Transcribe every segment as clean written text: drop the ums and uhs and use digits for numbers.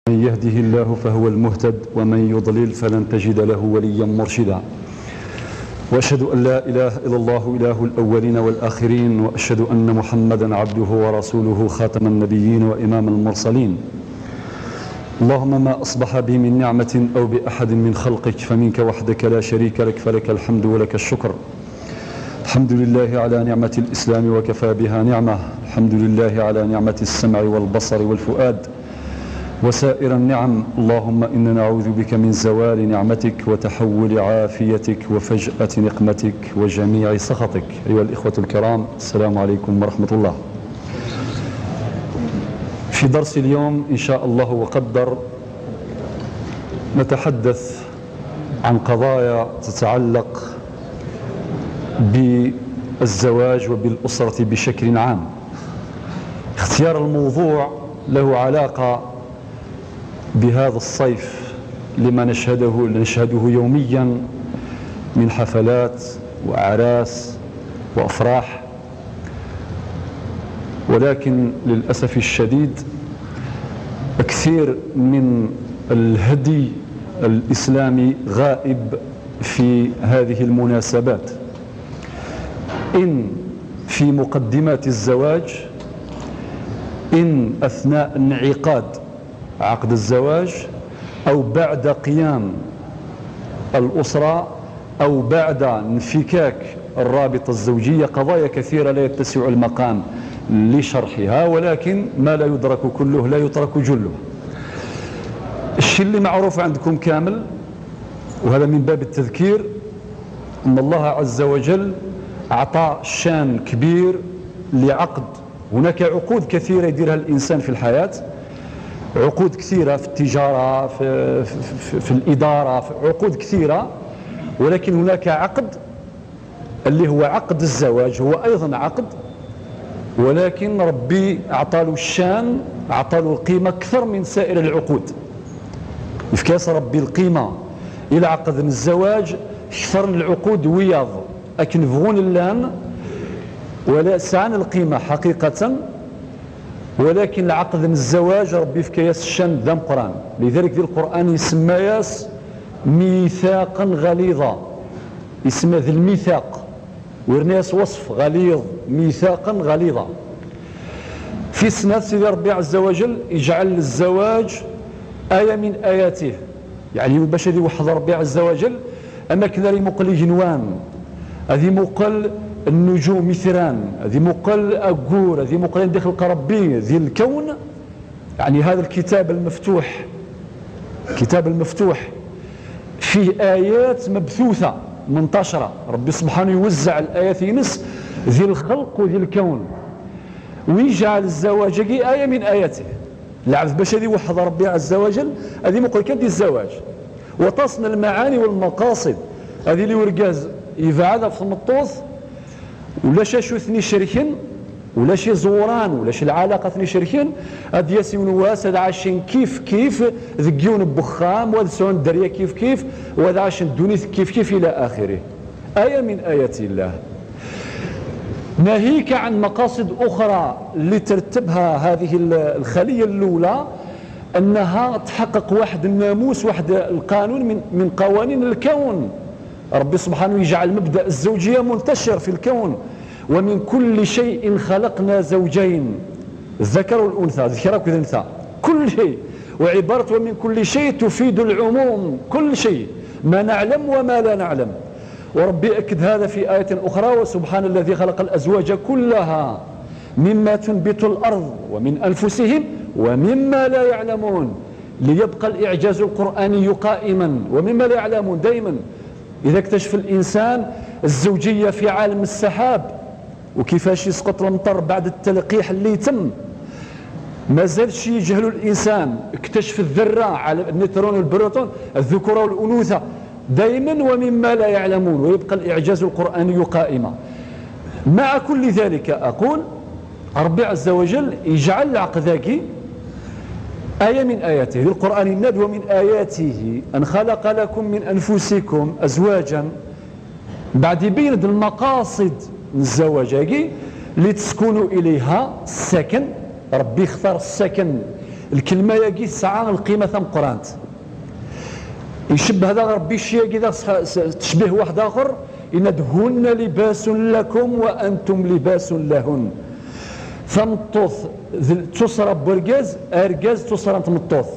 من يهده الله فهو المهتد ومن يضلل فلن تجد له وليا مرشدا. وأشهد أن لا إله إلا الله إله الأولين والآخرين، وأشهد أن محمدا عبده ورسوله خاتم النبيين وإمام المرسلين. اللهم ما أصبح بي من نعمة أو بأحد من خلقك فمنك وحدك لا شريك لك، فلك الحمد ولك الشكر. الحمد لله على نعمة الإسلام وكفى بها نعمة. الحمد لله على نعمة السمع والبصر والفؤاد وسائر النعم. اللهم إنا نعوذ بك من زوال نعمتك وتحول عافيتك وفجأة نقمتك وجميع سخطك. أيها الإخوة الكرام، السلام عليكم ورحمة الله. في درس اليوم إن شاء الله وقدر نتحدث عن قضايا تتعلق بالزواج وبالأسرة بشكل عام. اختيار الموضوع له علاقة بهذا الصيف لما نشهده يوميا من حفلات وأعراس وأفراح، ولكن للأسف الشديد كثير من الهدي الإسلامي غائب في هذه المناسبات، إن في مقدمات الزواج، إن أثناء انعقاد عقد الزواج، أو بعد قيام الأسرة، أو بعد انفكاك الرابطة الزوجية. قضايا كثيرة لا يتسع المقام لشرحها، ولكن ما لا يدرك كله لا يترك جله. الشيء اللي معروف عندكم كامل، وهذا من باب التذكير، أن الله عز وجل أعطى شان كبير لعقد. هناك عقود كثيرة يديرها الإنسان في الحياة، عقود كثيرة في التجارة، في الإدارة، في عقود كثيرة، ولكن هناك عقد اللي هو عقد الزواج، هو أيضا عقد، ولكن ربي أعطى له الشان، أعطى له القيمة أكثر من سائر العقود. يفكاس ربي القيمة إلى عقد الزواج أكثر من العقود وياض، لكن فغون اللان ولا سعان القيمة حقيقة، ولكن العقد من الزواج ربي في كياس الشان ذا قرآن. لذلك ذي القرآن يسمى ياس ميثاقا غليظا، يسمى ذي الميثاق، ورناس وصف غليظ، ميثاقا غليظا. في سنة سيدي ربي عز وجل يجعل الزواج آية من آياته، يعني باش هذه وحد ربي عز وجل أما كذا مقل جنوان، هذه مقل النجوم مثران، هذه مقل أقور، هذه مقل داخل ربي ذي الكون. يعني هذا الكتاب المفتوح، الكتاب المفتوح فيه آيات مبثوثة منتشرة. ربي سبحانه يوزع الآيات ينس ذي الخلق وذي الكون، ويجعل الزواج آية من آياته. العبد باش هذه وحد ربي عز وجل، هذه مقل كدي الزواج وتصنع المعاني والمقاصد. هذه اللي ورقاز يفعلها في المطوث، ولا شاشو ثني شركين، ولا شي زوران، ولا شي العلاقة ثني شركين، هاد ياسين واس هاد عايشين كيف ذكيون بخام، وهاد سون الدريا كيف وهاد عايشين الدنيا كيف إلى آخره. آية من آيات الله، ناهيك عن مقاصد أخرى اللي ترتبها هذه الخلية الأولى، أنها تحقق واحد الناموس، واحد القانون من قوانين الكون. ربي سبحانه يجعل مبدأ الزوجية منتشر في الكون. ومن كل شيء خلقنا زوجين، الذكر والأنثى، ذكرك والأنثى، كل شيء. وعبارة ومن كل شيء تفيد العموم، كل شيء، ما نعلم وما لا نعلم. وربي أكد هذا في آية أخرى: وسبحان الذي خلق الأزواج كلها مما تنبت الأرض ومن أنفسهم ومما لا يعلمون، ليبقى الإعجاز القرآني قائما. ومما لا يعلمون دائما. إذا اكتشف الإنسان الزوجية في عالم السحاب، وكيفاش يسقط المطر بعد التلقيح اللي يتم، ما زالش يجهل الإنسان. اكتشف الذرة على النيوترون والبروتون، الذكورة والأنوثة، دائما ومما لا يعلمون، ويبقى الإعجاز القرآني قائما. مع كل ذلك أقول ربي عز وجل يجعل العقد ذاكي آية من آياته. القرآن الناد: ومن آياته أن خلق لكم من أنفسكم أزواجا. بعد يبين المقاصد من الزواج لتسكنوا إليها السكن. ربي اختار السكن الكلمة يجي ساعة القيمة ثم قرانت يشبه هذا ربي الشيء كذا تشبه واحد آخر إن هن لباس لكم وأنتم لباس لهن. ثمطوث تصرى برقاز أرقاز تصرى تمطوث.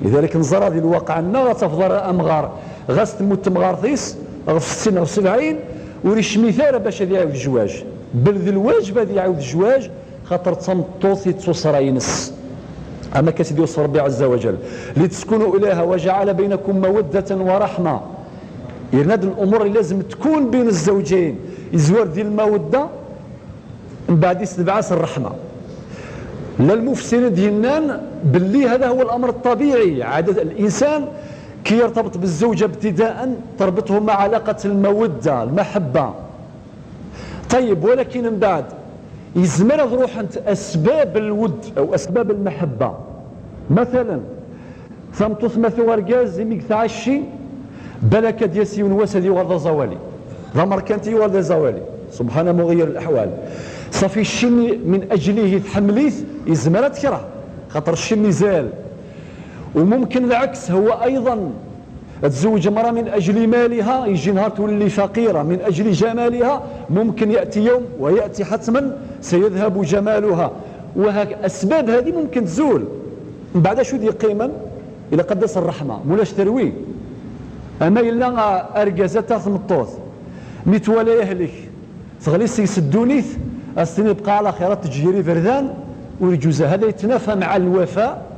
لذلك نزرى ذي الواقع أنه غتفضل أمغار غاست موت مغارثيس غف 60 أو 70 وريش مثال باش هذا يعاود الزواج بل ذي الواجب هذا يعاود الزواج خاطر تمطوث تصرى ينس. أما كسيدي وصف ربي عز وجل لتسكنوا إليها وجعل بينكم مودة ورحمة. هذه الأمور اللي لازم تكون بين الزوجين يزور ديال المودة من بعد يستبعث الرحمة. لا المفسرين ديالنا باللي هذا هو الأمر الطبيعي. عادة الإنسان كي يرتبط بالزوجة ابتداء تربطه مع علاقة المودة المحبة. طيب ولكن من بعد يزمر روح أنت أسباب الود أو أسباب المحبة. مثلا ثمتوث مثل ورقاز يميك ثعشي بلك دياسي ونواس هذه ورد زوالي ضمر كانتي ورد زوالي سبحان مغير الأحوال. صافي الشمي من أجله تحمليث يزمر تكره خاطر الشمي زال. وممكن العكس هو أيضا تزوج امرأة من أجل مالها يجي نهار تولي فقيرة من أجل جمالها ممكن يأتي يوم ويأتي حتما سيذهب جمالها. وهك أسباب هذه ممكن تزول من بعد شو دي قيما إلى قدس الرحمة مولاش تروي. أما إلا أرقزتها ثمطوث متولى يهلك تغليس يسدونيث أستني يبقى على خيرات تجيري فردان ويجوز. هذا يتنافى مع الوفاء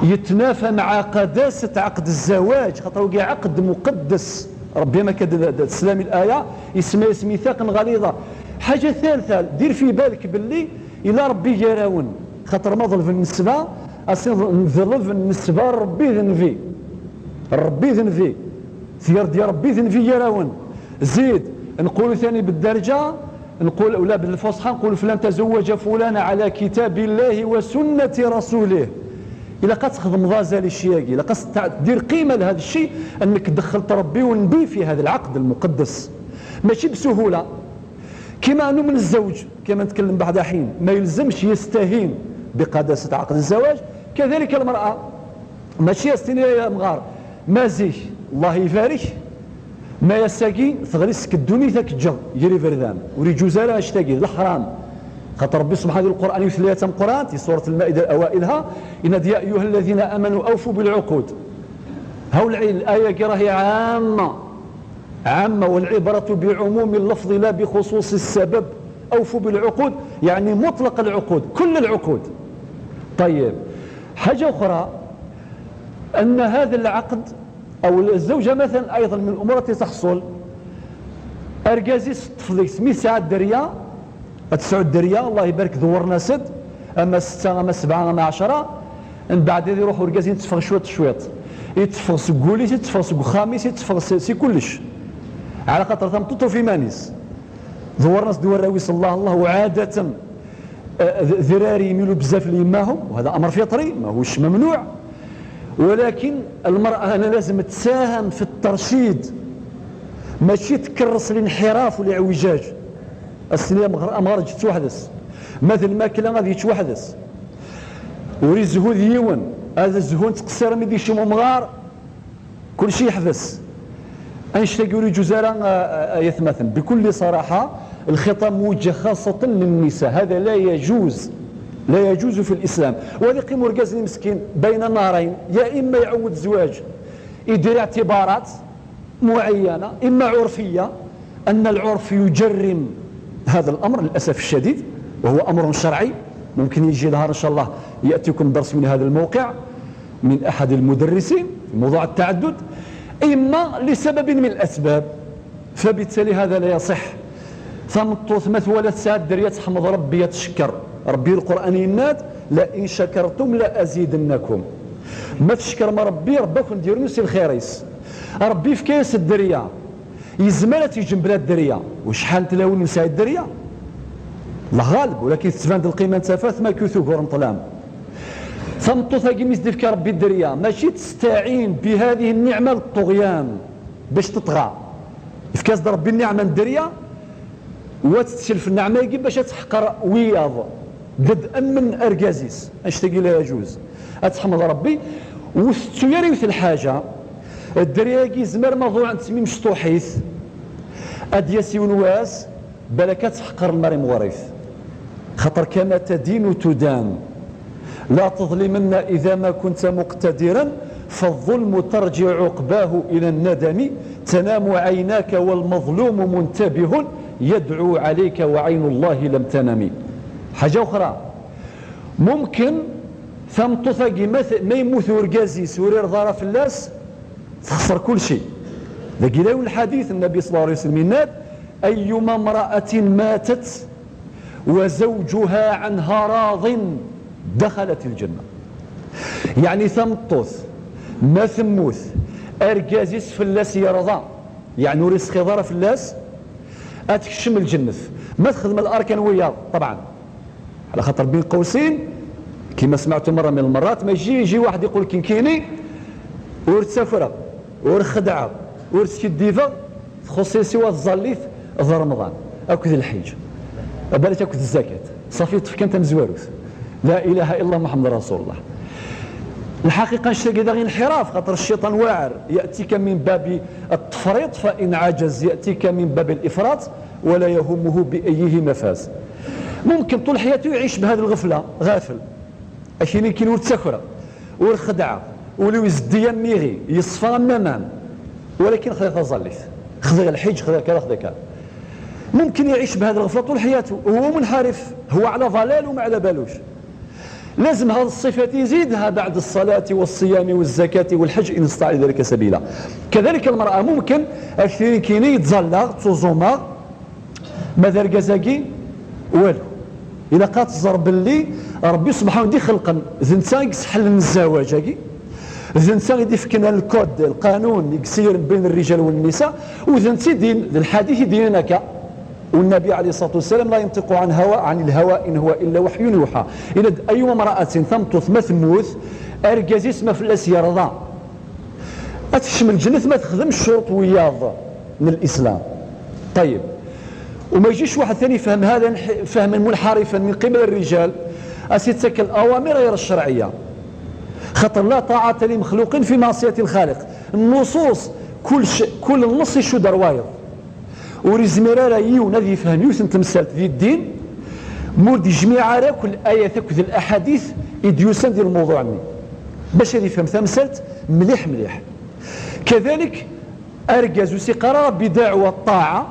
يتنافى مع قداسة عقد الزواج خاطر وقع عقد مقدس ربي ما كاد تسلامي الآية يسمى ميثاقا غليظا. حاجة ثالثة دير في بالك باللي إلا ربي يراون خاطر ما ظل في النسبة نظل في النسبة ربي ذنفي ربي ذنفي ثير ديال ربي ذنفي يراون. زيد نقول ثاني بالدرجة نقول أولا بالفصحى نقول فلان تزوج فلان على كتاب الله وسنة رسوله. إلا قد تخدم غازالي الشياقي إلا قد تدير قيمة لهذا الشيء أنك دخلت ربي ونبي في هذا العقد المقدس ماشي بسهولة. كما أنه من الزوج كما نتكلم بعد حين ما يلزمش يستهين بقداسة عقد الزواج كذلك المرأة ماشي يستني يا مغار ما زيه الله يفارك ما يساقي ثغريسك الدنيا ذاك الجر يري فردان وريجوز لها اشتاقي الحرام خاطر ربي سبحانه القرآن يثلية قرآن في سورة المائدة أوائلها إن يا أيها الذين آمنوا أوفوا بالعقود. هول الآية راهي عامة والعبرة بعموم اللفظ لا بخصوص السبب. أوفوا بالعقود يعني مطلق العقود كل العقود. طيب حاجة أخرى أن هذا العقد أو الزوجة مثلا أيضا من الأمور التي تحصل أرقازيس طفلي سمي ساعة دريا تسعود الدريا الله يبارك ذورنا سد اما 6 اما 7 اما 10 من بعد يروحوا ركازين يتفغ شويط يتفغ سكوليس يتفغ سكخاميس يتفغ سي كلش على خاطر تمططوا في مانيس ذورنا دور راوي صلى الله وعادة ذراري يميلوا بزاف ليماهم وهذا امر فطري ماهوش ممنوع. ولكن المرأة هنا لازم تساهم في الترشيد ماشي تكرس الانحراف والاعوجاج. السلام امغار جت وحدس مثل الماكله غادي يتوحدس وري الزهود يون هذا الزهون تقصر ما يديش مغار كل شيء يحبس انشتاقوا لي جزارة يثمثن. بكل صراحه الخطاب موجه خاصه للنساء هذا لا يجوز في الاسلام. وهذا يقيم ركاز مسكين بين نارين يا اما يعود زواج يدير اعتبارات معينه اما عرفيه ان العرف يجرم هذا الأمر للأسف الشديد وهو أمر شرعي ممكن يجي نهار إن شاء الله يأتيكم درس من هذا الموقع من أحد المدرسين في موضوع التعدد إما لسبب من الأسباب فبالتالي هذا لا يصح. فمطوث مثولة ساد دريات حمد ربي يتشكر ربي القرآن يناد لئن شكرتم لأزيدنكم ما تشكر ما ربك ندير نسي الخيريس ربي في كاس الدريا يزمرت يجنب بلاد الدريا وشحال تلاون نساء الدريا الله غالب ولكن تبان القيمه تفات ما كيثو قرن طلام فمطوثا كيميس ديفك ربي الدريا ماشي تستعين بهذه النعمه للطغيان باش تطغى في كاس ربي النعمه الدريا وتتشل في النعمه باش تحقر وياض ضد امن اركازيس اشتاقي لا يجوز. أتحمد ربي وستو يريوث الحاجة الدرياقي زمر موضوع نتسمي مشطوحيث أدياسي ونواس بلكات تحقر المريم وريث خطر كما تدين تدان لا تظلمن إذا ما كنت مقتدرا فالظلم ترجع عقباه إلى الندم تنام عيناك والمظلوم منتبه يدعو عليك وعين الله لم تنم. حاجة أخرى ممكن ثم تثقي ما يموت ورقازي سورير ضار فلاس تخسر كل شيء. ذاك لا الحديث النبي صلى الله عليه وسلم يناد أيما امرأة ماتت وزوجها عنها راض دخلت الجنة. يعني ثمطوث ما ثموث أرقازيس فلاس يرضى يعني وريس خضار فلاس أتكشم الجنة ما تخدم الأركان وياه طبعا على خاطر بين قوسين كما سمعت مرة من المرات ما يجي واحد يقول كينكيني ورتسافر ورخدعه ورتشديفه تخصي سوى الظليث ذا رمضان أكد الحج بالك أكد الزكاة صافي طفك أنت مزواروث لا إله إلا الله محمد رسول الله. الحقيقة نشتاق إذا غير انحراف خاطر الشيطان واعر يأتيك من باب التفريط فإن عجز يأتيك من باب الإفراط ولا يهمه بأيه فاز. ممكن طول حياته يعيش بهذه الغفلة غافل أشيني كي نور تسكرة والخدعة ولو يزدي ميغي يصفى مامان ولكن خذ تظلث خذ الحج خذ كذا خذ كذا ممكن يعيش بهذه الغفلة طول حياته وهو منحرف هو على ضلال وما على بالوش. لازم هذه الصفات يزيدها بعد الصلاة والصيام والزكاة والحج إن استطاع ذلك سبيلا. كذلك المرأة ممكن أكثر كيني يتزلغ تزوما ماذا رقزاكي والو إذا قات الزرب اللي ربي سبحانه دي خلقا زنسان يسحل من الزواج زنسان يدي فكنا الكود القانون يكسير بين الرجال والنساء وزنسي دين الحديث دينك والنبي عليه الصلاة والسلام لا ينطق عن الهوى إن هو إلا وحي يوحى. إذا أيما امرأة ثمتث ما ثموث أرقازيس ما فلاس يرضى أتشمل الجنة ما تخدم الشروط وياض من الإسلام. طيب وما يجيش واحد ثاني فهم هذا فهما منحرفا من قبل الرجال أسيتك الأوامر غير الشرعية خطر لا طاعة لمخلوق في معصية الخالق. النصوص كل النص يشو دروايض ورزميرا يو نذي فهم يوثن تمثلت ذي الدين مورد جميع على كل آية تكذ الأحاديث إديوسان ديال الموضوع مني باش يفهم تمثلت مليح مليح. كذلك أرجز سقرار بدعوى الطاعة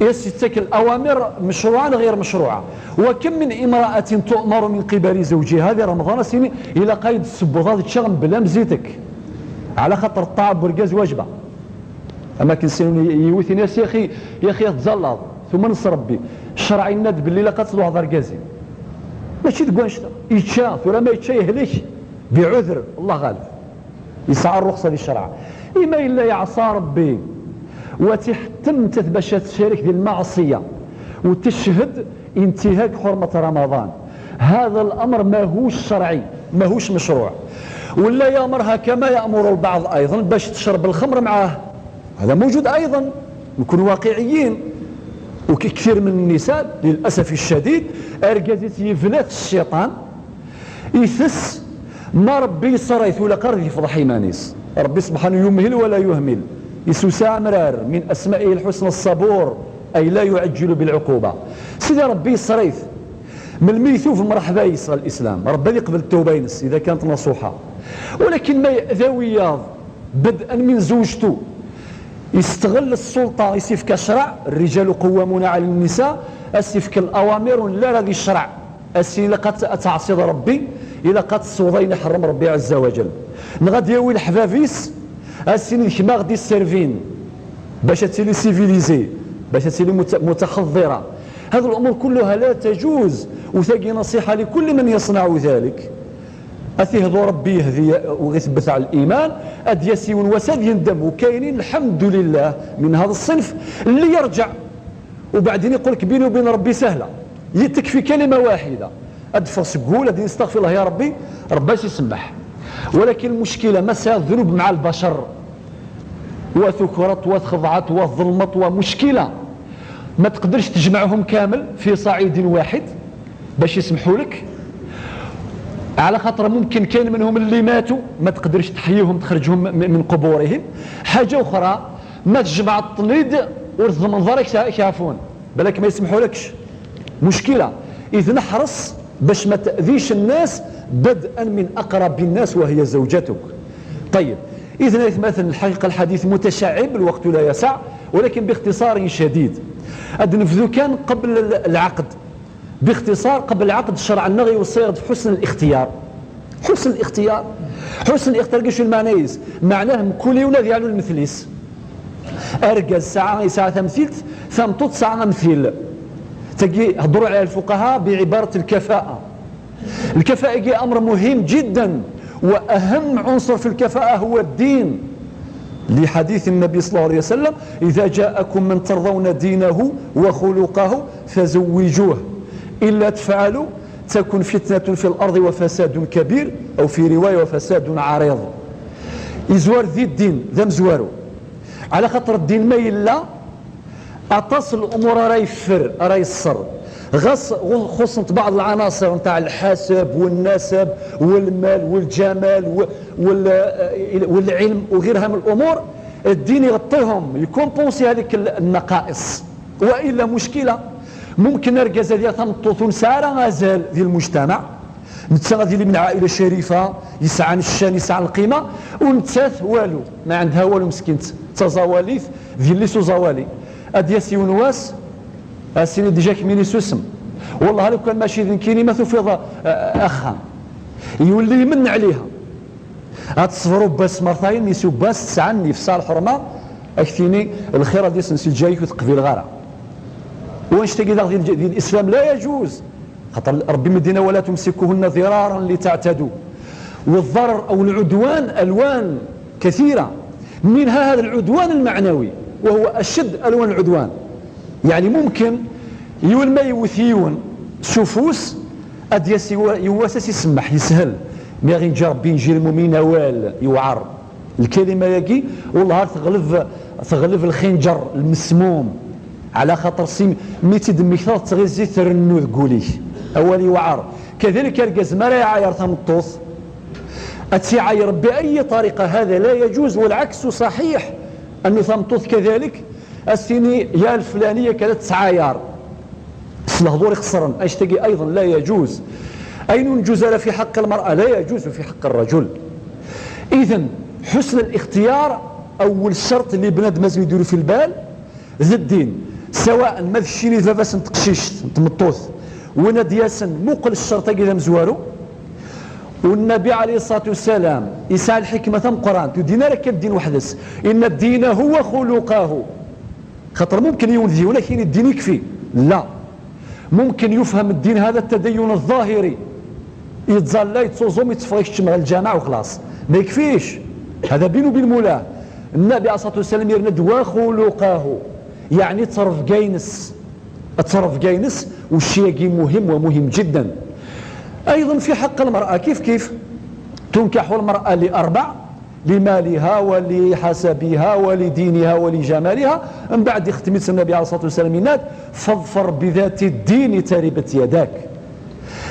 يستك الأوامر مشروعة غير مشروعة. وكم من امرأة تؤمر من قبل زوجها هذه رمضان سنين إلى قيد السبوضات تشغل بلا مزيتك على خطر الطاعة برجاز واجبة. أما كنسيون يوثي ناس يا أخي تزلط ثم نص ربي الشرع يناد باللي لا قتلوا هذا رجازي ماشي تقول شتا يتشاف ولا ما يتشا يهلك بعذر الله غالب يسعى الرخصة للشرع إما إلا يعصى ربي وتحتم باش تشارك في المعصية وتشهد انتهاك حرمة رمضان. هذا الأمر ما هوش شرعي ما هوش مشروع ولا يأمرها كما يأمر البعض أيضا باش تشرب الخمر معاه هذا موجود أيضا. نكون واقعيين وكثير من النساء للأسف الشديد أرقزت يفلات الشيطان يثس ما ربي صريث ولا قرد يفضح يمانيس ربي سبحانه يمهل ولا يهمل يسوسا مرار من أسمائه الحسنى الصبور أي لا يعجل بالعقوبة. سيدي ربي صريث من الميثوف مرحبا يسرى الإسلام ربي يقبل التوبة ينس إذا كانت نصوحة ولكن ما يأذى وياض بدءا من زوجته يستغل السلطة يسيفك الشرع الرجال قوامون على النساء أسيفك الأوامر لا رضي الشرع أسي لقد تعصيد ربي إلا قد الصوضين حرم ربي عز وجل نغاد يوي الحفافيس أسي كما غدي السيرفين باش تسيلي سيفيليزي باش تسيلي متحضرة. هذه الأمور كلها لا تجوز وثاقي نصيحة لكل من يصنع ذلك أثيهضو ربي يهدي ويثبت على الإيمان أديسي وساد يندم وكاينين الحمد لله من هذا الصنف اللي يرجع وبعدين يقول لك بيني وبين ربي سهلة يتكفي كلمة واحدة أدفرس قول أدين استغفر الله يا ربي رباش يسمح. ولكن المشكلة مسألة الذنوب مع البشر وثكرت وخضعت وظلمت ومشكلة ما تقدرش تجمعهم كامل في صعيد واحد باش يسمحوا لك على خاطر ممكن كاين منهم اللي ماتوا ما تقدرش تحييهم تخرجهم من قبورهم. حاجه اخرى ما تجمع الطنيد والمنظر يخافون بالك ما يسمحوا لكش، مشكله. اذا احرص باش ما تاذيش الناس بدءا من اقرب الناس وهي زوجتك. طيب اذا مثلا الحقيقه الحديث متشعب الوقت لا يسع، ولكن باختصار شديد نفذو كان قبل العقد. باختصار قبل العقد شرعا غيوصي حسن الاختيار. حسن الاختيار، حسن الاختيار كيش المعنى؟ معناه كل يوم ديالو المثليس ارجل ساعه تمثيلت ثمطط ساعه مثيل. تجي هضروا على الفقهاء بعباره الكفاءه. الكفاءه هي امر مهم جدا، واهم عنصر في الكفاءه هو الدين، لحديث النبي صلى الله عليه وسلم: اذا جاءكم من ترضون دينه وخلقه فزوجوه، الا تفعلوا تكن فتنه في الارض وفساد كبير، او في روايه وفساد عريض. يزوار ذي الدين ذا مزوارو، على خاطر الدين ما يلا اتصل الامور راهي يفر راهي يصر، خصوصا بعض العناصر نتاع الحسب والنسب والمال والجمال والعلم وغيرها من الامور. الدين يغطيهم يكونبونسي هذيك النقائص، والا مشكله. ممكن نرجز ديال تمطوط ونسارة غازال ديال المجتمع، نتا اللي من عائله شريفه يسعى الشان يسعى القيمه، ونتات والو ما عندها والو مسكينت تزواليث ديال لي زوالي اديا سيونواس السيني ديجا كميني سوسم. والله لو كان ماشي ذنكيني ما تفيض اخا يولي يمن عليها اتصفروا باس مرتين يسو باس تسعني في صالح حرمه اكثيني الخير ديال سنسي الجاي وتقبل الغرا. واش تلقى ديال الاسلام لا يجوز، خاطر ربي مدينه ولا تمسكوهن ضرارا لتعتدوا. والضرر او العدوان الوان كثيره، منها هذا العدوان المعنوي وهو اشد الوان العدوان. يعني ممكن يول ما يوثيون شوفوس ادياس يواسس يسمح يسهل، ما غير نجي ربي نجي المؤمن نوال يوعر الكلمه ياكي والله تغلب الخنجر المسموم، على خاطر سيم ميتي دمك تغيزي ترنو تقولي اولي يوعر. كذلك الكاز ما راه يعاير تمطوط اتيعاير باي طريقه، هذا لا يجوز. والعكس صحيح انه تمطوط كذلك السيني يا الفلانيه كانت تعاير الهضور يخسرن اشتقي ايضا لا يجوز. اين الجزاله في حق المراه؟ لا يجوز في حق الرجل. اذا حسن الاختيار اول شرط اللي بنادم لازم يديروا في البال ذا الدين، سواء ما الشيني ذاباس نتقشيش نتمطوث ونا دياسن موقل الشرط كذا مزوارو. والنبي عليه الصلاه والسلام يسعى الحكمه ثم قران تدينا لك الدين وحدث ان الدين هو خلقه. خاطر ممكن يولدي ولكن الدين يكفي، لا ممكن يفهم الدين هذا التدين الظاهري يتزال لا يتصوزوم يتفريش مع الجامع وخلاص ما يكفيش، هذا بينه وبين مولاه. النبي عليه الصلاه والسلام يرند وخلقه، يعني تصرف جاينس، التصرف جاينس والشيء مهم ومهم جدا. ايضا في حق المراه كيف تنكح المراه لاربع: لمالها ولحسبها ولدينها ولجمالها. من بعد يختمت النبي عليه الصلاه والسلام يناد: فاظفر بذات الدين تربت يداك.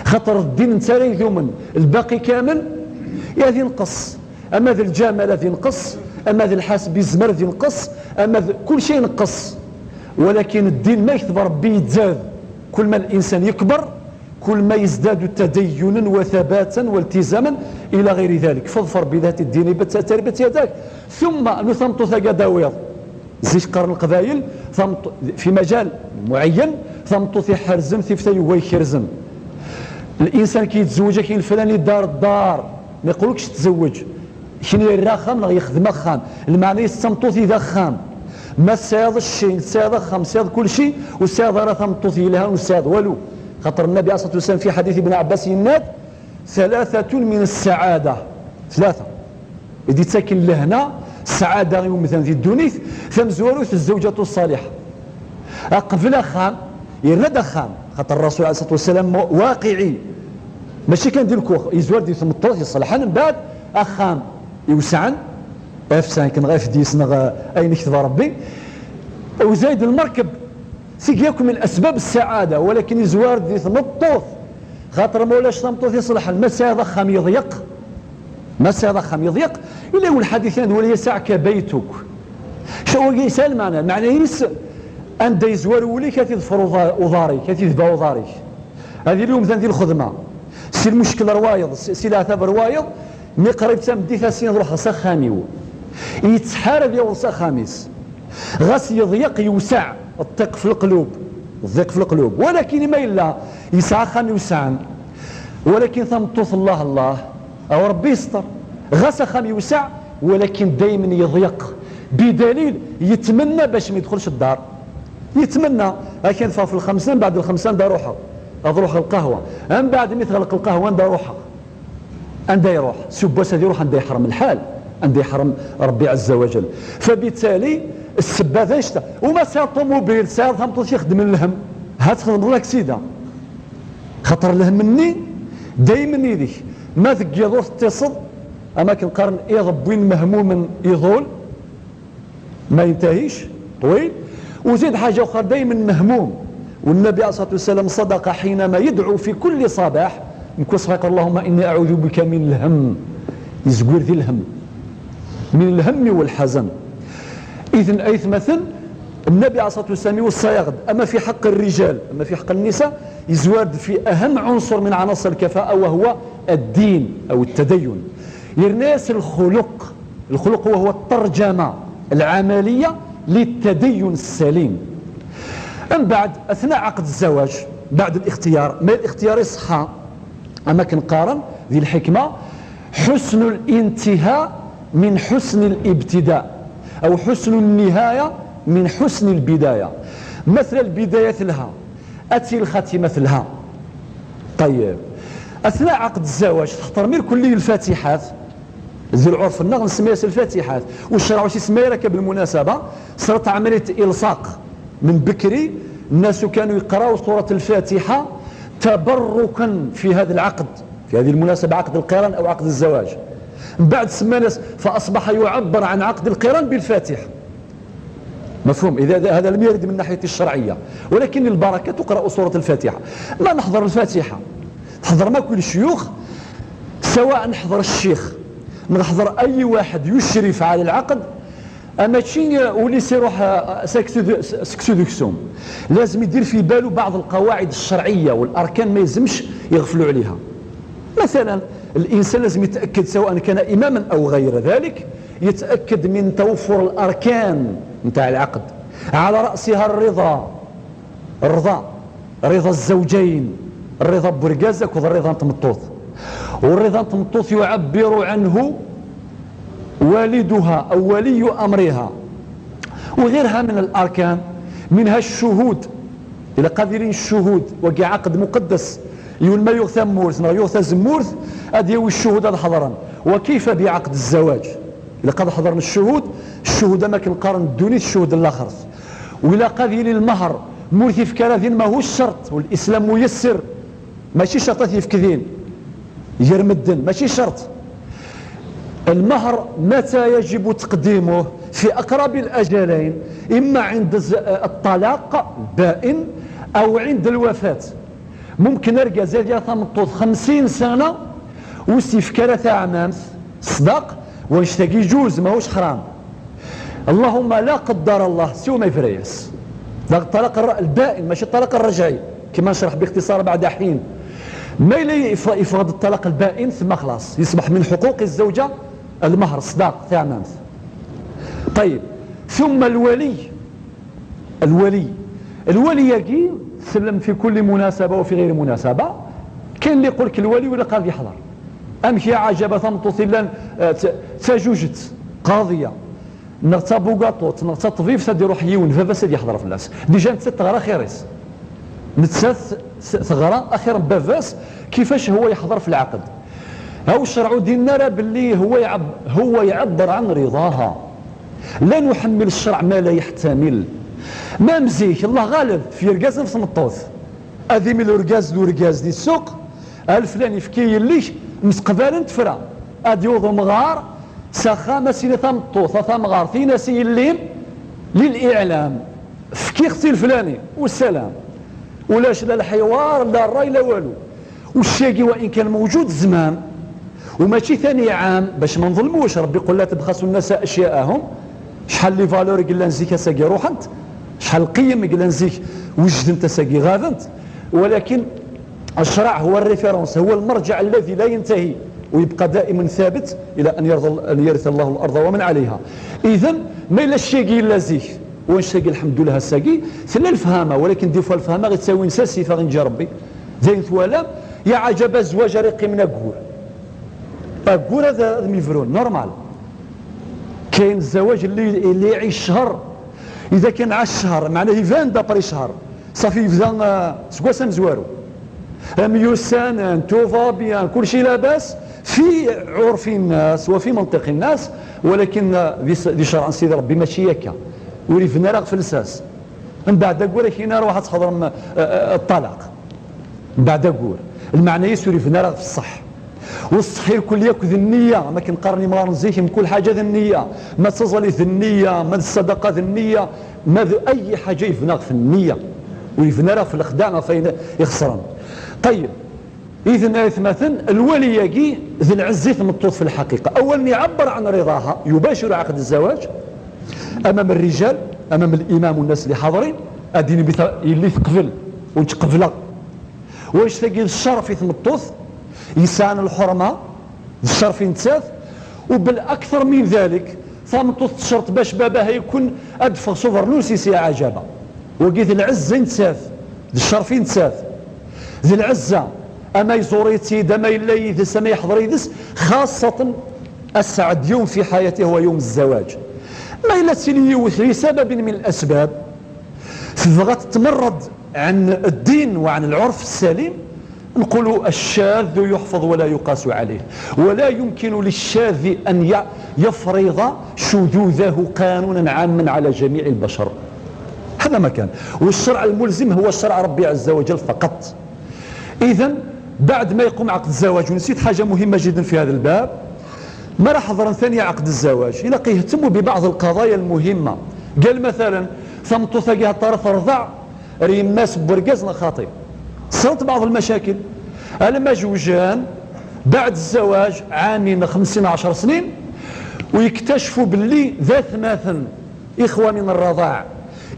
خطر الدين انت يذومن الباقي كامل يا ينقص، اما ذا الجمال ذي ينقص، اما ذا الحسب الزمر ذي ينقص، اما كل شيء ينقص. ولكن الدين ما يكبر به يتزاد، كل ما الانسان يكبر كل ما يزداد تدينا وثباتا والتزاما الى غير ذلك. فاظفر بذات الدين تربت يداك. ثم نثمط ثقداويض زيش قرن القبائل في مجال معين ثمطو في حرزم ثفتي ويخرزم. الانسان كيتزوج كاين الفلاني دار الدار ما يقولكش تزوج شنو الرخام راه يخدم خام، المعنى يستمطو ذا خام ما سياض الشيء سياض خام سياض كل شيء وسياض راه ثمطو لها وسياض والو. خاطر النبي عليه الصلاه والسلام في حديث ابن عباس يناد: ثلاثه من السعاده، ثلاثه إذا تاكن لهنا السعاده يوم مثلا في الدنيا ثمزوروث الزوجه الصالحه قبل خام يرد خام. خاطر الرسول عليه الصلاه والسلام واقعي ماشي كان دير الكوخ يزوار ديال ثمطوط يصلحان من بعد اخام يوسعن افسان كان غير في ديسنا اين كتب ربي وزايد المركب سيكياكم من اسباب السعاده، ولكن يزوار ديال ثمطوط خاطر مولاش تمطوط يصلح المسا ضخم يضيق، مسا ضخم يضيق إلا هو الحديث ولي يسعك بيتك. شو يسال المعنى يس أن يزور ولي كتظفر وضاري كتذبا وضاري. هذه اليوم ذي الخدمة سي المشكل روايض سي العتاب روايض مي قريب تمدي ثاسين روح سخاميو يتحارب يوصى خامس غاس يضيق يوسع الضيق في القلوب، الضيق في القلوب، ولكن ما إلا يسعى خام يوسع، ولكن ثمطوث الله أو ربي يستر غاس خام يوسع، ولكن دائما يضيق بدليل يتمنى باش ما يدخلش الدار، يتمنى كان في الخمسين بعد الخمسين دا روحه اروح القهوه، من بعد ما يتغلق القهوه عنده روحه عنده يروح سباس هذه يروح عنده يحرم الحال، عنده يحرم ربي عز وجل. فبالتالي السباذ انشتا وما سير طوموبيل سير ثمطوط يخدم الهم هات تخدم لك سيده خاطر الهم مني دايما يديك ما ذك يضوط تصد اماكن قرن يضب وين مهموم يضول ما ينتهيش طويل، وزيد حاجه اخرى دايما مهموم، والنبي عليه الصلاه والسلام صدق حينما يدعو في كل صباح نكون صفيق اللهم اني اعوذ بك من الهم، يزقور ذي الهم من الهم والحزن. اذن ايث مثل النبي عليه الصلاه والسلام يوصى يغد اما في حق الرجال اما في حق النساء يزواد في اهم عنصر من عناصر الكفاءه وهو الدين او التدين. يرناس الخلق، الخلق وهو الترجمه العمليه للتدين السليم. من بعد اثناء عقد الزواج بعد الاختيار ما الاختيار يصحى اما كنقارن ذي الحكمه حسن الانتهاء من حسن الابتداء او حسن النهايه من حسن البدايه. مثل البدايه لها اتي الخاتمه لها. طيب اثناء عقد الزواج تحترمير كل الفاتحات زي العرف النغ نسميها الفاتحات، والشرع واش يسميها لك بالمناسبه صارت عمليه الصاق من بكري الناس كانوا يقراوا سوره الفاتحه تبركا في هذا العقد في هذه المناسبه عقد القران او عقد الزواج. من بعد سمى ناس فاصبح يعبر عن عقد القران بالفاتحه. مفهوم؟ اذا هذا لم يرد من ناحيه الشرعيه، ولكن البركه تقرا سوره الفاتحه. ما نحضر الفاتحه تحضر ما كل الشيوخ، سواء نحضر الشيخ نحضر اي واحد يشرف على العقد، اما تشي ولي سيروح سكسو دكسوم لازم يدير في باله بعض القواعد الشرعيه والاركان ما يلزمش يغفلوا عليها. مثلا الانسان لازم يتاكد سواء كان اماما او غير ذلك يتاكد من توفر الاركان نتاع العقد، على راسها الرضا رضا الزوجين، الرضا برقازك والرضا تمطوط، والرضا تمطوط يعبر عنه والدها أو ولي أمرها وغيرها من الأركان، منها الشهود إلى قادرين الشهود وكي عقد مقدس يقول ما يغثم مورث يغثى مورث أديو الشهود هذا حضرا. وكيف بعقد الزواج إذا قد حضرنا الشهود ما كنقارن الدوني الشهود الآخر، وإلى قادرين المهر مورث يفكر ما هو الشرط، والإسلام ميسر ماشي شرط يفكذين يرمدن ماشي شرط. المهر متى يجب تقديمه؟ في أقرب الأجلين، إما عند الطلاق البائن أو عند الوفاة. ممكن أرجع زاد تمطوط 50 سنة وسيفكرة تاع عمامس صدق ويشتكي جوز ماهوش حرام، اللهم لا قدر الله سوى ما يفريس الطلاق البائن ماشي الطلاق الرجعي كما نشرح باختصار بعد حين. ما يفرض الطلاق البائن ثم خلاص يصبح من حقوق الزوجة المهر الصداق تاع عمامس. طيب ثم الولي يجي سلم في كل مناسبة وفي غير مناسبة. كاين اللي يقول لك الولي ولا قاضي يحضر، امشي عجبة ثمطوط الا تجوجت قاضية نغتا بوغاطوط نغتا طبيب سادي يروح يون فبا سادي يحضر في الناس ديجا نتسات تغرى خيريس نتسات تغرى اخيرا بافاس كيفاش هو يحضر في العقد. هاو الشرع ديننا راه باللي هو يعبر عن رضاها، لا نحمل الشرع ما لا يحتمل. ما مزيك الله غالب في رقاز نفس مطوث هذه من الرقاز دي السوق الفلاني فكي ليش مسقبال تفرى اديوضو مغار سخا مسيلة ثمطوث ثمغار في ناسي الليل للاعلام فكي اختي الفلاني والسلام ولاش لا الحوار لا الراي لا والو. والشاقي وإن كان موجود زمان وماشي ثاني عام باش ما نظلموش. ربي يقول لا تبخسوا الناس أشياءهم. شحال لي فالور قلنا نزيك ساقي روحنت، شحال القيم قلنا نزيك وجد انت ساقي غادنت. ولكن الشرع هو الريفيرونس، هو المرجع الذي لا ينتهي ويبقى دائما ثابت الى ان يرث الله الارض ومن عليها. اذا ما الا الشاقي الا زيك وين الشاقي الحمد لله الساقي ثلا الفهامه، ولكن دي فوا الفهامه غتساوي نساسي فغنجي ربي زين ثوالا. يا عجب الزواج رقي من اكور اكور هذا ميفرون نورمال. كاين الزواج اللي يعيش شهر، اذا كان عاش شهر معناه يفان دابري شهر صافي يبدا سكواسا مزوارو ميوسان توفا بيان كل شيء لاباس في عرف الناس وفي منطق الناس. ولكن دي شرع سيدي ربي ماشي هكا وريفنا راه فلساس. من بعد اقول لك هنا روح تحضر الطلاق من بعد اقول المعنى يسوري في راه في الصح. والصح يكون ياخذ النيه، ما كنقارني مرار نزيك من كل حاجه ذي النيه، ما تصلي ذي النيه، ما الصدقه ذي النيه، ما اي حاجه يفنى في النيه ويفنى راه في الخداع فين يخسرن. طيب اذا مثلا الولي يجي ذي العز يتمطط في الحقيقه. اولا يعبر عن رضاها، يباشر عقد الزواج امام الرجال، امام الامام والناس اللي حاضرين، اديني اللي تقبل وتقبله ويشتاق الشرف يتمطط يسان الحرمه الشرف ينتساف. وبالاكثر من ذلك فمطط الشرط باش باباها يكون ادفغ سوفرنوسي سي عجبه وقيت العز ينتساف الشرف ينتساف ذي العزه اما يزوريتي دما يلي يدس ما يحضر يدس، خاصه اسعد يوم في حياته هو يوم الزواج. ما الا تليوث لسبب من الاسباب بغات تمرض عن الدين وعن العرف السليم، نقولوا الشاذ يحفظ ولا يقاس عليه، ولا يمكن للشاذ أن يفرض شذوذه قانونا عاما على جميع البشر. هذا ما كان. والشرع الملزم هو الشرع ربي عز وجل فقط. إذا بعد ما يقوم عقد الزواج، ونسيت حاجة مهمة جدا في هذا الباب، ما راح حضرا ثانية عقد الزواج يلاقي يهتموا ببعض القضايا المهمة. قال مثلا ثمطو ثقيها الطرف رضع ريماس برقازنا خاطئ، صارت بعض المشاكل. لما جوجان بعد الزواج عامين 50 10 سنين ويكتشفوا باللي ذات مثلا إخوة من الرضاع،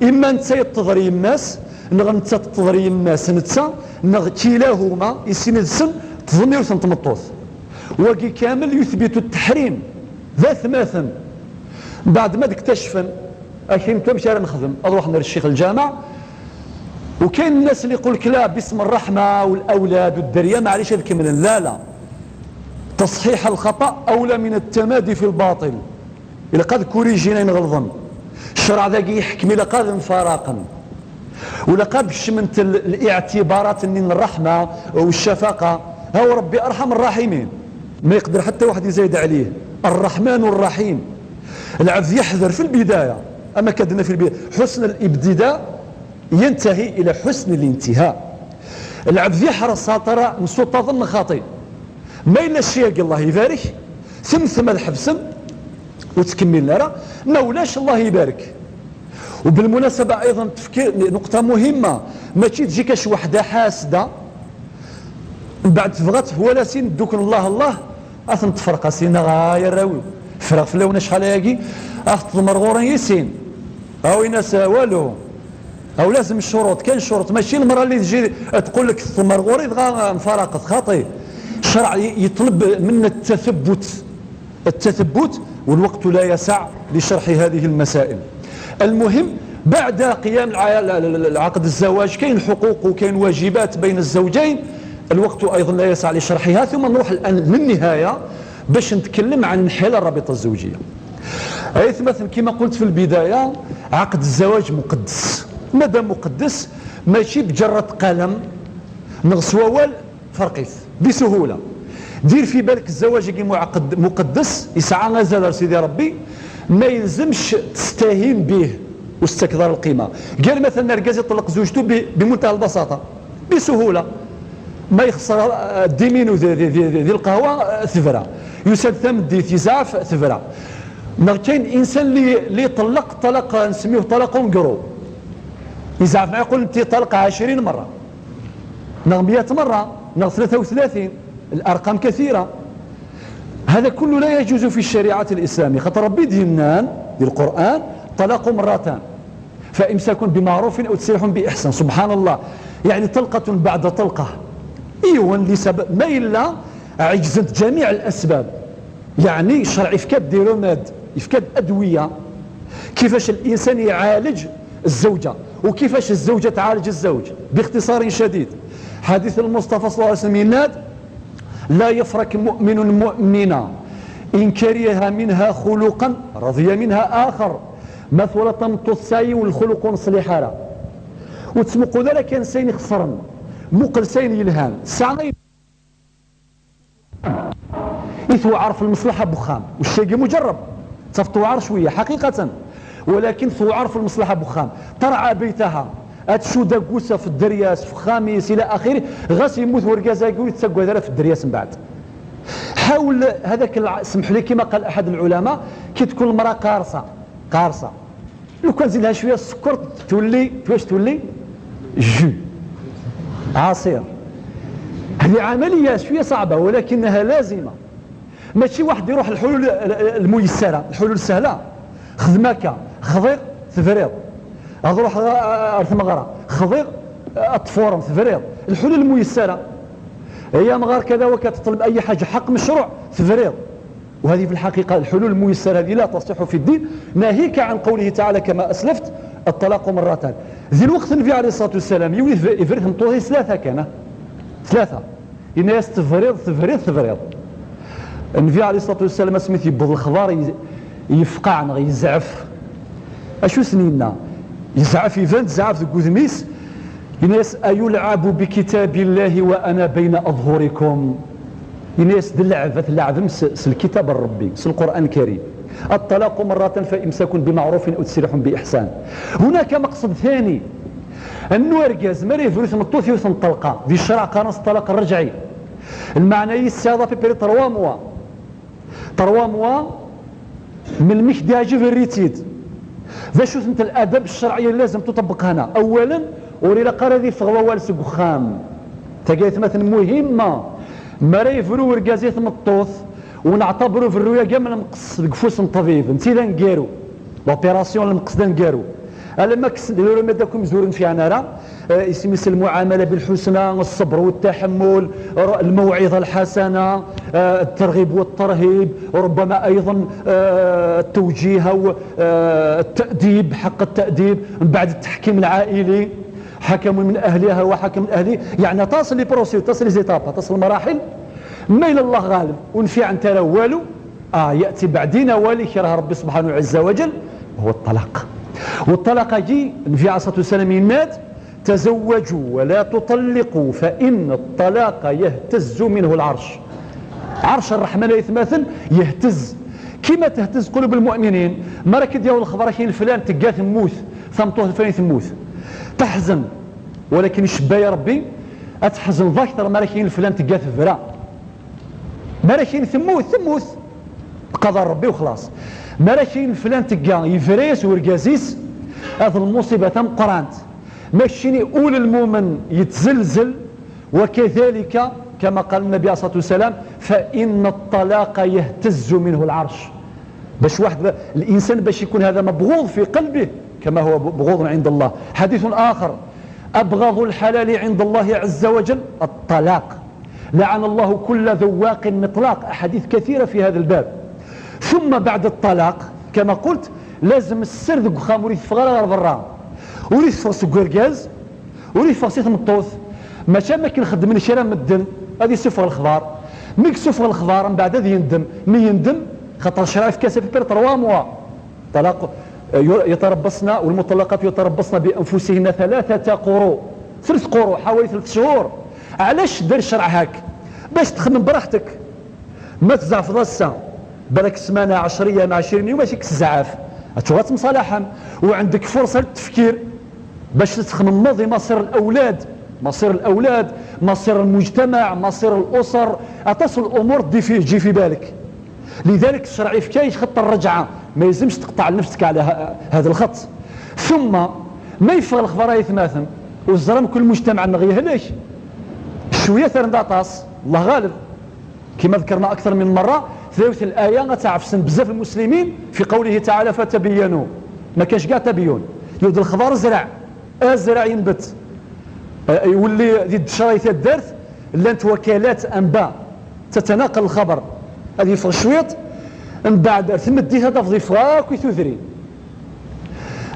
إما انت يتضري الناس نغ انت تضري الناس نتا نغ كلاهما يسند سن تظني وتنتمطوث وكي كامل يثبت التحريم ذات مثلا. بعد ما اكتشفن اكيد تمشي انا نخدم اروح للشيخ الجامع، وكاين الناس اللي يقول لك لا باسم الرحمه والاولاد والدريه معليش هذا كمل. لا تصحيح الخطا اولى من التمادي في الباطل. الا قد كوريجينا نغلظن الشرع ذاك يحكم الى قاد انفراقا ولا قد شمنت الاعتبارات من الرحمه والشفقه. هو ربي ارحم الراحمين ما يقدر حتى واحد يزايد عليه، الرحمن الرحيم. العبد يحذر في البدايه، اما كدنا في البدايه حسن الابتداء ينتهي الى حسن الانتهاء. العبد يحرص ترى نسوط ظن خاطئ ما الا الشيء الله يبارك ثم الحبس وتكمل لنا ما ولاش الله يبارك. وبالمناسبه ايضا تفكير نقطه مهمه، ما تجيك شي وحده حاسده بعد تبغات ولا سين دوك الله اثن تفرق سينا غاير راوي فرق فلونا شحال هاكي اخت المرغورين يسين او ناس والو او لازم الشروط. كاين شروط ماشي المراه اللي تجي تقول لك المرغوري بغا مفارقه خاطئ. الشرع يطلب منا التثبت والوقت لا يسع لشرح هذه المسائل. المهم بعد قيام عقد الزواج كاين حقوق وكاين واجبات بين الزوجين، الوقت ايضا لا يسع لشرحها. ثم نروح الان للنهايه باش نتكلم عن انحلال الرابطه الزوجيه. حيث مثلا كما قلت في البدايه عقد الزواج مقدس. مادام مقدس ماشي بجرة قلم نغسوال فرقيث بسهوله. دير في بالك الزواج كي معقد مقدس يسعى غزال سيدي ربي ما يلزمش تستهين به واستكثر القيمه. قال مثلا رجاز يطلق زوجته بمنتهى البساطه بسهوله ما يخسر الديمين ذي القهوه ثفره يسد ثمن دي تزعف ثفره. كاين انسان اللي طلق نسميه طلق نقرو يزعف ما يقول انت طلق 20 مره 100 مره ناقص 33. الأرقام كثيرة. هذا كله لا يجوز في الشريعة الإسلامية. خاطر ربي دينان دي القرآن طلاق مرتان فإمساك بمعروف أو تسريح بإحسان. سبحان الله، يعني طلقة بعد طلقة. إيوه لسبب ما إلا عجزت جميع الأسباب. يعني الشرع يفكاد دي رماد، يفكاد أدوية كيفاش الإنسان يعالج الزوجة وكيفاش الزوجة تعالج الزوج. باختصار شديد، حديث المصطفى صلى الله عليه وسلم يناد: لا يفرك مؤمن مؤمنا إن كره منها خلقا رضي منها آخر مثلة تصاي والخلق نصلح لها. وتسمقوا ذلك كان سين خسرن مقل سين يلهان ساعة إثو عرف المصلحة بخام والشيء مجرب تفتو عرف شوية حقيقة، ولكن ثو عرف المصلحة بخام ترعى بيتها أتشو داقوسة في الدرياس في خامس إلى آخره غاس يموت ورقازا يقول يتسقوا هذا في الدرياس من بعد. حاول هذاك سمح لي كما قال أحد العلماء كي تكون المرأة قارصة لو كان زيد لها شوية السكر تولي واش تولي جو عصير. هذه عملية شوية صعبة ولكنها لازمة. ماشي واحد يروح الحلول الميسرة الحلول السهلة خدمك خضيق ثفريض روح ارث مغرى خضيق الطفورم ثفريض. الحلول الميسرة هي مغار كذا وكتطلب أي حاجة حق مشروع ثفريض. وهذه في الحقيقة الحلول الميسرة هذه لا تصح في الدين، ناهيك عن قوله تعالى كما أسلفت الطلاق مرتان. ذي الوقت النبي عليه الصلاة والسلام يولي يفرق مطوهي ثلاثة الناس تفريض. النبي عليه الصلاة والسلام اسمه يبض الخضار يفقعنا يزعف أشو سنينا يزعف يفنت زعف قذميس الناس أيلعب بكتاب الله وأنا بين أظهركم. الناس اللعب الكتاب الربي القرآن الكريم. الطلاق مرة فإمساك بمعروف أو تسريح بإحسان. هناك مقصد ثاني أنه أرجاز ما يفرث مطوث يوثن طلقة ذي الشرع قانص الطلاق الرجعي. المعنى يستاذ في بري 3 موا من المحتاج في الريتيد. ذا شو انت الاداب الشرعيه اللي لازم تطبق هنا. اولا وريلا قرادي فغوا والس خام تقيت مثلا مهمه ما يفرو ورقازيت مطوث ونعتبروا في الرؤيا كاع من نقص القفوس الطبيب نسينا نكارو لوبيراسيون اللي مقصده نكارو. الا ما كسدوا ما داكم زورن في عنارة اسم المعامله بالحسنى الصبر والتحمل الموعظه الحسنه الترغيب والترهيب وربما ايضا التوجيه والتاديب حق التاديب من بعد التحكيم العائلي حكم من اهلها وحكم من اهله. يعني تصل لي بروسيد تصل لي زيتابا تصل المراحل ما الى الله غالب ونفي عن ترى والو ياتي بعدين والي كره ربي سبحانه عز وجل هو الطلاق. والطلاق يجي النبي عليه الصلاه والسلام يناد: تزوجوا ولا تطلقوا فإن الطلاق يهتز منه العرش. عرش الرحمن يتماثل يهتز كما تهتز قلوب المؤمنين. ما راك ديال الخبر كاين فلان تلقاه تموت ثمطوه فلان تموت تحزن، ولكن الشبا يا ربي اتحزن ضاكثر ما راكين فلان تلقاه تفرا ما راكين تموت قضى ربي وخلاص. ما راكين فلان تلقاه يفريس ورقازيس هذه المصيبه تم قرانت ماشي أول المؤمن يتزلزل. وكذلك كما قال النبي عليه الصلاة والسلام: فإن الطلاق يهتز منه العرش. باش واحد الإنسان باش يكون هذا مبغوض في قلبه كما هو بغوض عند الله. حديث آخر: أبغض الحلال عند الله عز وجل الطلاق، لعن الله كل ذواق مطلاق. أحاديث كثيرة في هذا الباب. ثم بعد الطلاق كما قلت لازم السر ذو خاموري فغير برا ولي فرس قرقاز ولي فرسيت مطوث ماشي ما كنخدم من شرا مدن هذه سفر الخضار ميك سفر الخضار من بعد هذا يندم مي يندم خاطر شرايف كاسه في 3 موا طلاق يتربصن والمطلقات يتربصن بانفسهن 3 قروء 3 قروء حوالي 3 شهور. علاش دار الشرع هاك؟ باش تخدم براحتك ما تزعف ضسه بالك سمانه 10 ايام 20 يوم ماشي كتزعف تشوف مصالحهم وعندك فرصه للتفكير باش تخمم مصير الاولاد مصير المجتمع مصير الاسر اتصل الامور تجي في بالك. لذلك الشرع يفكايش خط الرجعه ما يلزمش تقطع نفسك على هذا الخط. ثم ما يفغ الخبراء يتماثل والزرم كل مجتمع نغيه ليش شويه ثرنداطاس الله غالب كما ذكرنا اكثر من مره ثلاث الايه غتعفسن بزاف المسلمين في قوله تعالى فتبينوا. ما كاش كاع تبين، يود الخضار زرع الزرع ينبت يولي ذي الشرايط دارت لانت وكالات انباء تتناقل الخبر هذه في الشويط من بعد تمدي هذا في ضفاك ويثوثري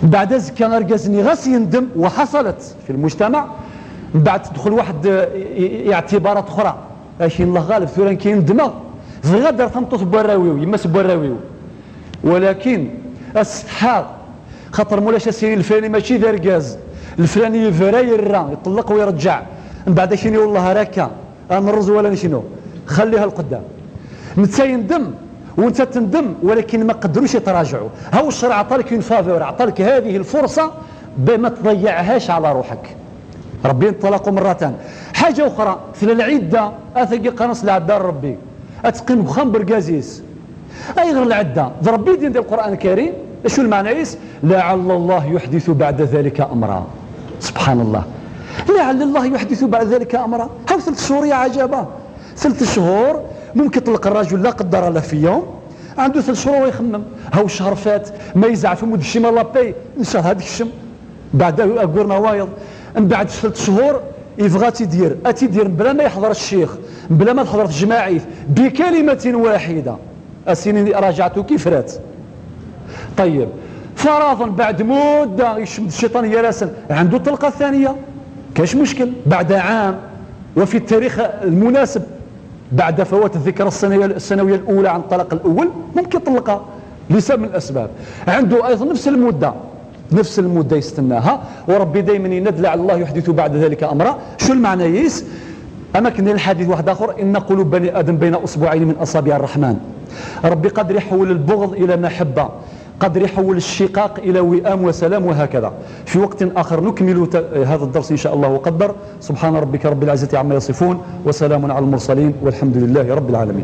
بعد زكا اركازني غاس يندم وحصلت في المجتمع. من بعد تدخل واحد اعتبارات اخرى اشي الله غالب ثورا كاين دماغ في غدر تنطط براويو يما براويو، ولكن الصحاب خاطر مولاش السيرين الفلاني ماشي ذا ركاز الفلاني يفراير يطلق ويرجع من بعد شنو والله راكا نرز ولا نشنو خليها القدام. انت يندم وانت تندم ولكن ما قدروش يتراجعوا. هاو الشرع عطالك فافور، عطالك هذه الفرصه بما تضيعهاش على روحك. ربي انطلقوا مرتان. حاجه اخرى في العده اثقي قنص العده ربي اتقن بخام بركازيس اي غير العده ربي دين القران الكريم شو المعنى؟ لعل الله يحدث بعد ذلك امرا. سبحان الله، لعل الله يحدث بعد ذلك امرا. هاو 3 شهور يا عجبه، 3 شهور ممكن تلقى الرجل لا قدر الله في يوم عنده 3 شهور ويخمم. هاو الشهر فات ما يزعف مود الشيما لابي نشر هذيك الشم بعد اقول نوايض من بعد 3 شهور يبغى تيدير بلا ما يحضر الشيخ بلا ما تحضر الجماعيث بكلمه واحده السنين راجعته كيف رات. طيب فرضا بعد مده يشمد الشيطان يراسل عنده الطلقه الثانيه كاش مشكل بعد عام وفي التاريخ المناسب بعد فوات الذكرى السنويه الاولى عن الطلاق الاول ممكن يطلقها لسبب من الاسباب. عنده ايضا نفس المده يستناها وربي دائما يندل على الله يحدث بعد ذلك امرا. شو المعنى يس؟ اماكن الحديث واحد اخر ان قلوب بني ادم بين اصبعين من اصابع الرحمن. ربي قادر يحول البغض الى محبه، قادر يحول الشقاق الى وئام وسلام وهكذا. في وقت اخر نكمل هذا الدرس ان شاء الله وقدر. سبحان ربك رب العزه عما يصفون وسلام على المرسلين والحمد لله رب العالمين.